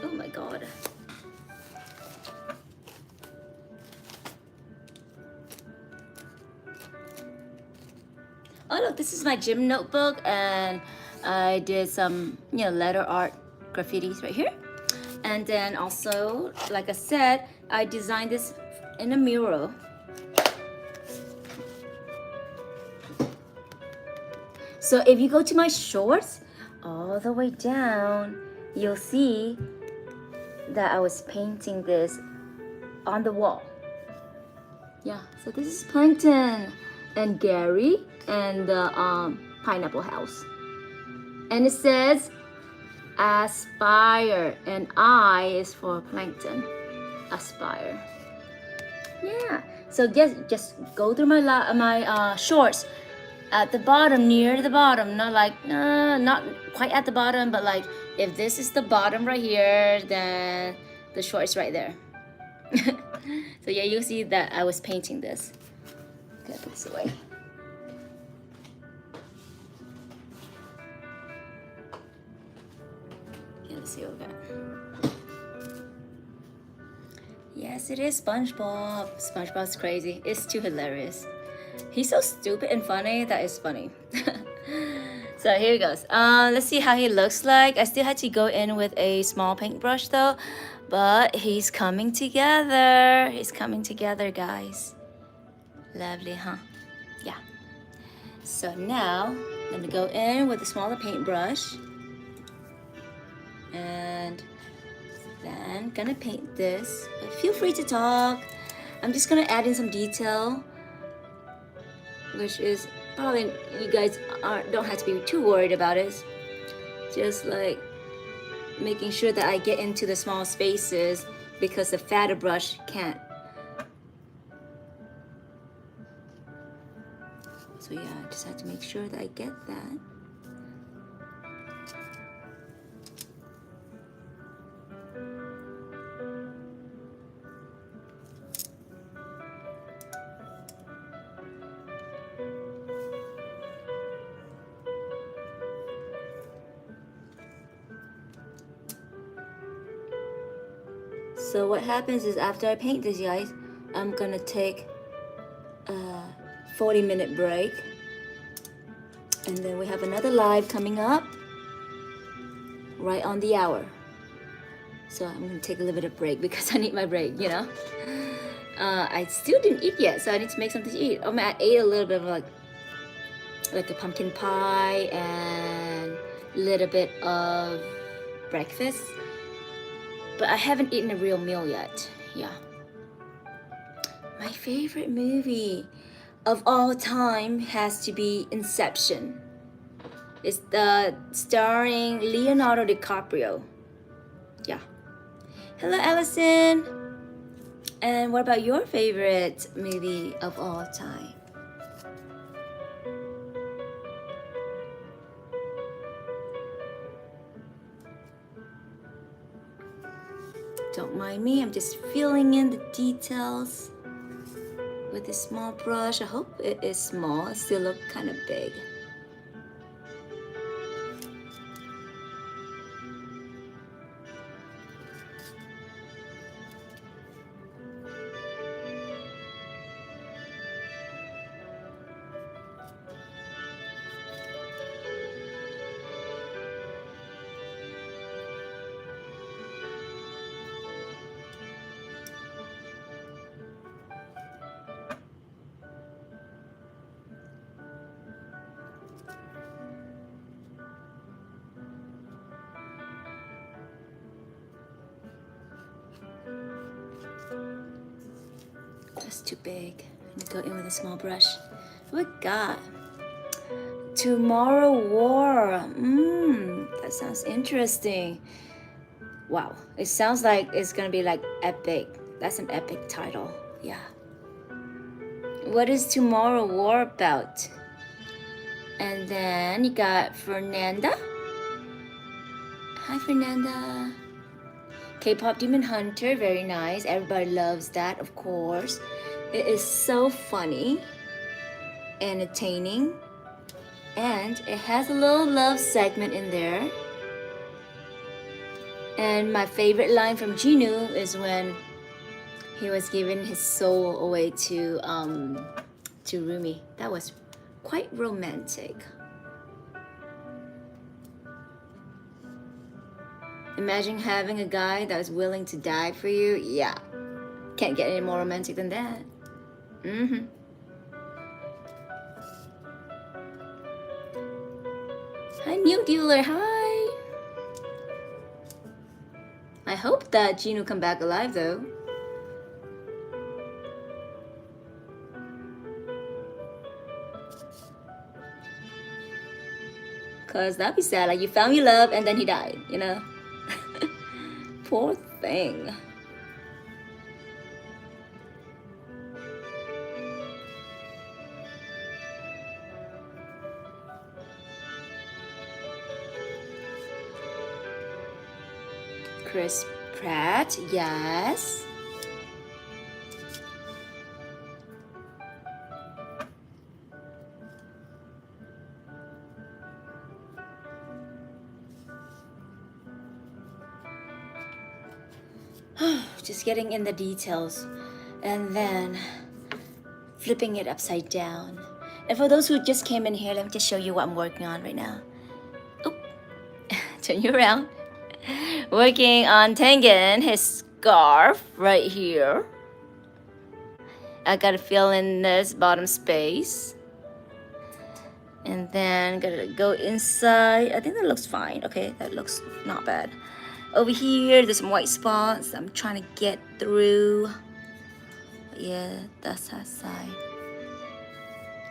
Oh my god. Oh look, this is my gym notebook, and I did some, letter art graffitis right here. And then also, like I said, I designed this in a mirror. So if you go to my shorts, all the way down, you'll see that I was painting this on the wall. Yeah, so this is Plankton and Gary and the pineapple house. And it says aspire, and I is for Plankton. Aspire. Yeah, so just go through my shorts at the bottom, near the bottom, not like not quite at the bottom, but like if this is the bottom right here, then the shorts right there. So yeah, you see that I was painting this. Okay, put this away. Okay, let's see what we got. Yes, it is SpongeBob. SpongeBob's crazy. It's too hilarious. He's so stupid and funny that it's funny. So here he goes. Let's see how he looks like. I still had to go in with a small paintbrush though, but he's coming together. He's coming together, guys. Lovely, huh? Yeah. So now I'm gonna go in with a smaller paintbrush and then gonna paint this. But feel free to talk. I'm just gonna add in some detail, which is probably you guys don't have to be too worried about it. Just like making sure that I get into the small spaces because the fatter brush can't. So yeah, I just have to make sure that I get that. So what happens is after I paint this, guys, I'm gonna take a 40-minute break. And then we have another live coming up right on the hour. So I'm gonna take a little bit of break because I need my break, you know? I still didn't eat yet, so I need to make something to eat. I mean, I ate a little bit of like a pumpkin pie and a little bit of breakfast. But I haven't eaten a real meal yet. Yeah. My favorite movie of all time has to be Inception. It's the starring Leonardo DiCaprio. Yeah. Hello, Allison. And what about your favorite movie of all time? Don't mind me, I'm just filling in the details with this small brush. I hope it is small. It still looks kind of big. That's too big. I'm gonna go in with a small brush. What we got? Tomorrow War. That sounds interesting. Wow, it sounds like it's gonna be like epic. That's an epic title. Yeah. What is Tomorrow War about? And then you got Fernanda. Hi, Fernanda. K-pop Demon Hunter, very nice. Everybody loves that, of course. It is so funny, entertaining, and it has a little love segment in there. And my favorite line from Jinu is when he was giving his soul away to Rumi. That was quite romantic. Imagine having a guy that was willing to die for you. Yeah, can't get any more romantic than that. Mm-hmm. Hi, New Dealer. Hi. I hope that Gino come back alive though. Cause that'd be sad. Like you found your love and then he died, you know? Poor thing. Chris Pratt, yes. Just getting in the details and then flipping it upside down. And for those who just came in here, let me just show you what I'm working on right now. Oh, turn you around. Working on Tengen, his scarf right here. I gotta fill in this bottom space. And then gotta go inside. I think that looks fine. Okay, that looks not bad. Over here, there's some white spots I'm trying to get through. Yeah, that's that side.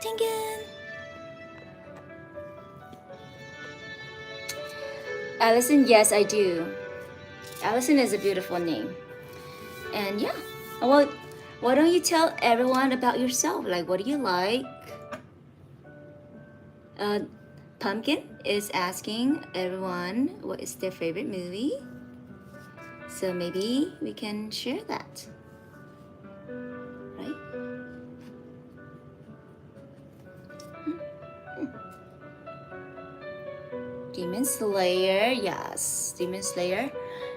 Tengen! Allison, yes, I do. Allison is a beautiful name. And yeah, well, why don't you tell everyone about yourself? Like, what do you like? Pumpkin is asking everyone what is their favorite movie. So maybe we can share that. Right? Demon Slayer, yes, Demon Slayer.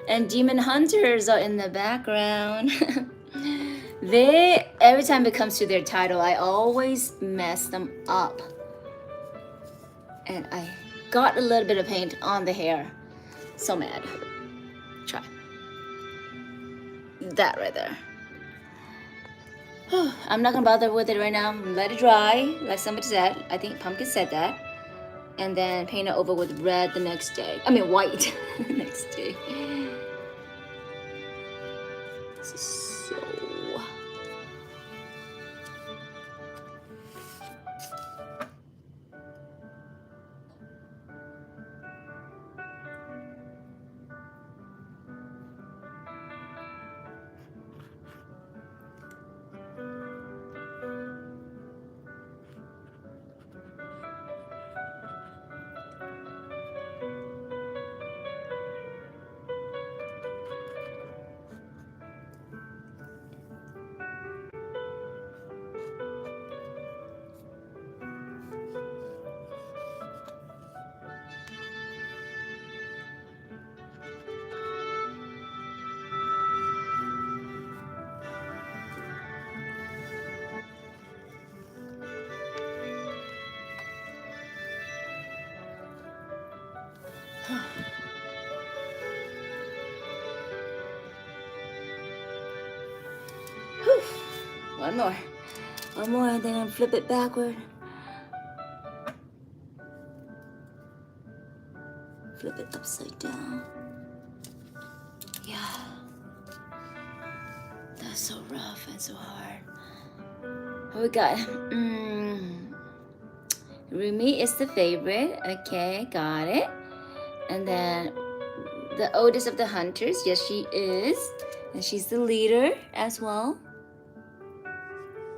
And Demon Hunters are in the background. They, every time it comes to their title, I always mess them up. And I got a little bit of paint on the hair. So mad. Try. That right there. I'm not gonna bother with it right now. Let it dry, like somebody said. I think Pumpkin said that. And then paint it over with red the next day. I mean white the next day. This is so... One more, and then flip it backward. Flip it upside down. Yeah. That's so rough and so hard. What we got? Rumi is the favorite. Okay, got it. And then the oldest of the hunters. Yes, she is. And she's the leader as well.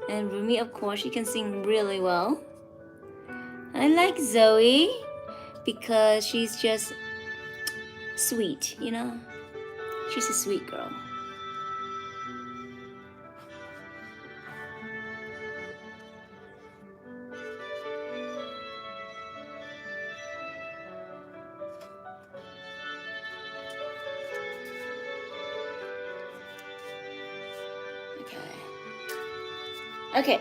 And Rumi, of course, she can sing really well. I like Zoe because she's just sweet, you know? She's a sweet girl. Okay,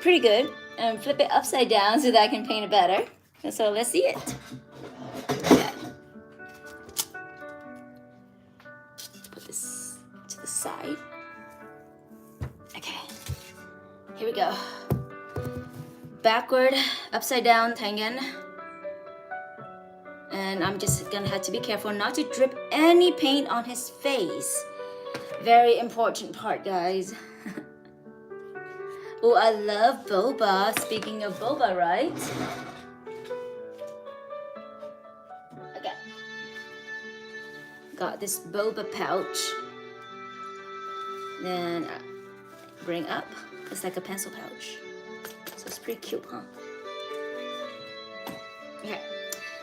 pretty good. And flip it upside down so that I can paint it better. And so let's see it. Okay. Here we go. Backward, upside down Tengen. And I'm just gonna have to be careful not to drip any paint on his face. Very important part, guys. Oh, I love boba. Speaking of boba, right? Okay. Got this boba pouch. Then bring up. It's like a pencil pouch. So it's pretty cute, huh? Okay.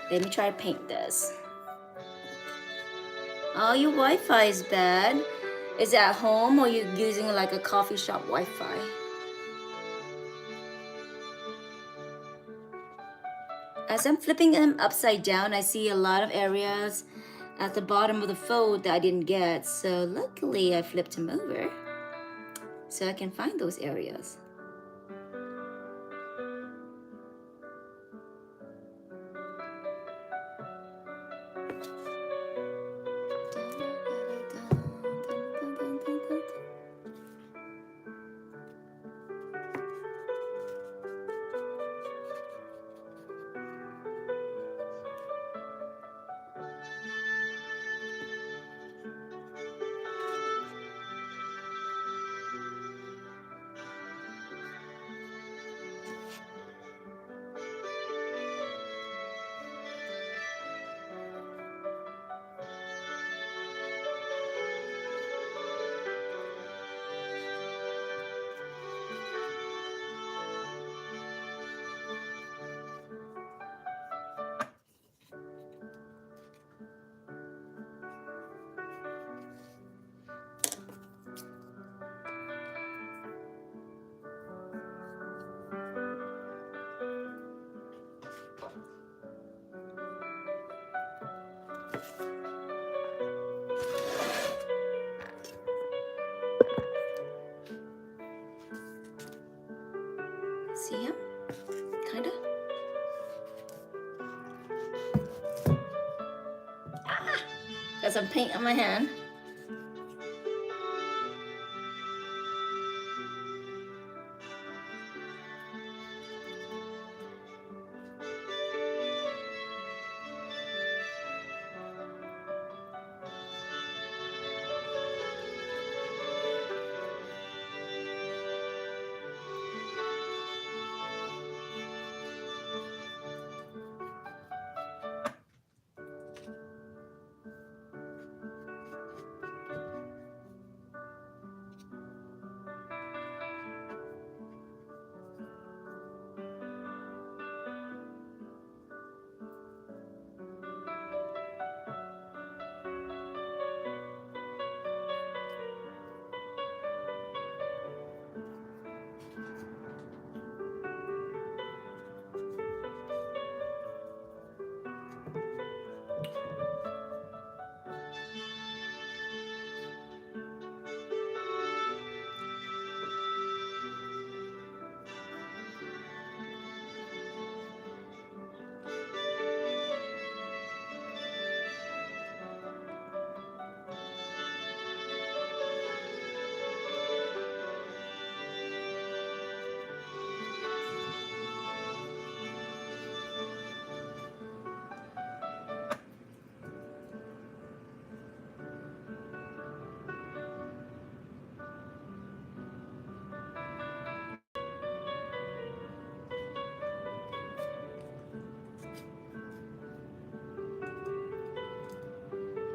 Let me try to paint this. Oh, your Wi-Fi is bad. Is it at home or you using like a coffee shop Wi-Fi? As I'm flipping them upside down, I see a lot of areas at the bottom of the fold that I didn't get. So luckily I flipped them over so I can find those areas. See him? Kinda. Ah! Got some paint on my hand.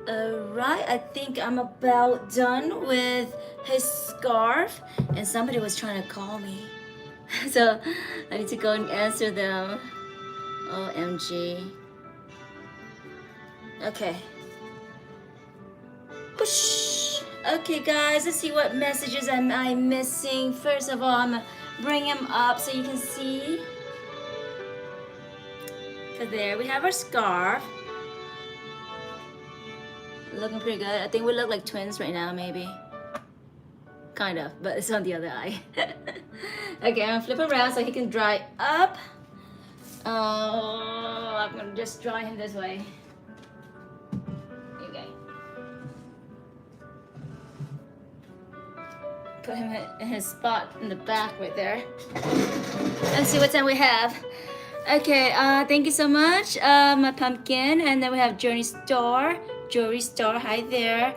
Alright, I think I'm about done with his scarf. And somebody was trying to call me. So I need to go and answer them. OMG. Okay. Whoosh. Okay guys, let's see what messages am I missing. First of all, I'm gonna bring him up so you can see. So there we have our scarf. Looking pretty good. I think we look like twins right now, maybe. Kind of, but it's on the other eye. Okay, I'm gonna flip around so he can dry up. Oh, I'm gonna just dry him this way. Okay. put him in his spot in the back right there. Let's see what time we have. Okay, thank you so much, my pumpkin. And then we have Journey Star. Jory Star, hi there.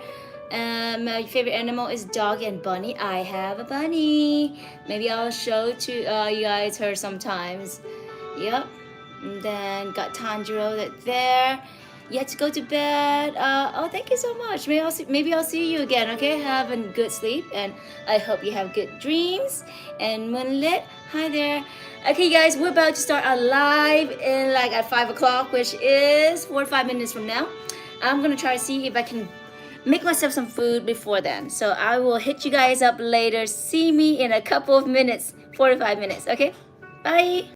My favorite animal is dog and bunny. I have a bunny. Maybe I'll show to you guys her sometimes. Yep. And then got Tanjiro there. You have to go to bed. Oh, thank you so much. Maybe I'll see you again. Okay, have a good sleep, and I hope you have good dreams. And Moonlit, hi there. Okay, guys, we're about to start our live in like at 5 o'clock, which is 45 minutes from now. I'm gonna try to see if I can make myself some food before then. So I will hit you guys up later. See me in a couple of minutes, 45 minutes. Okay, bye.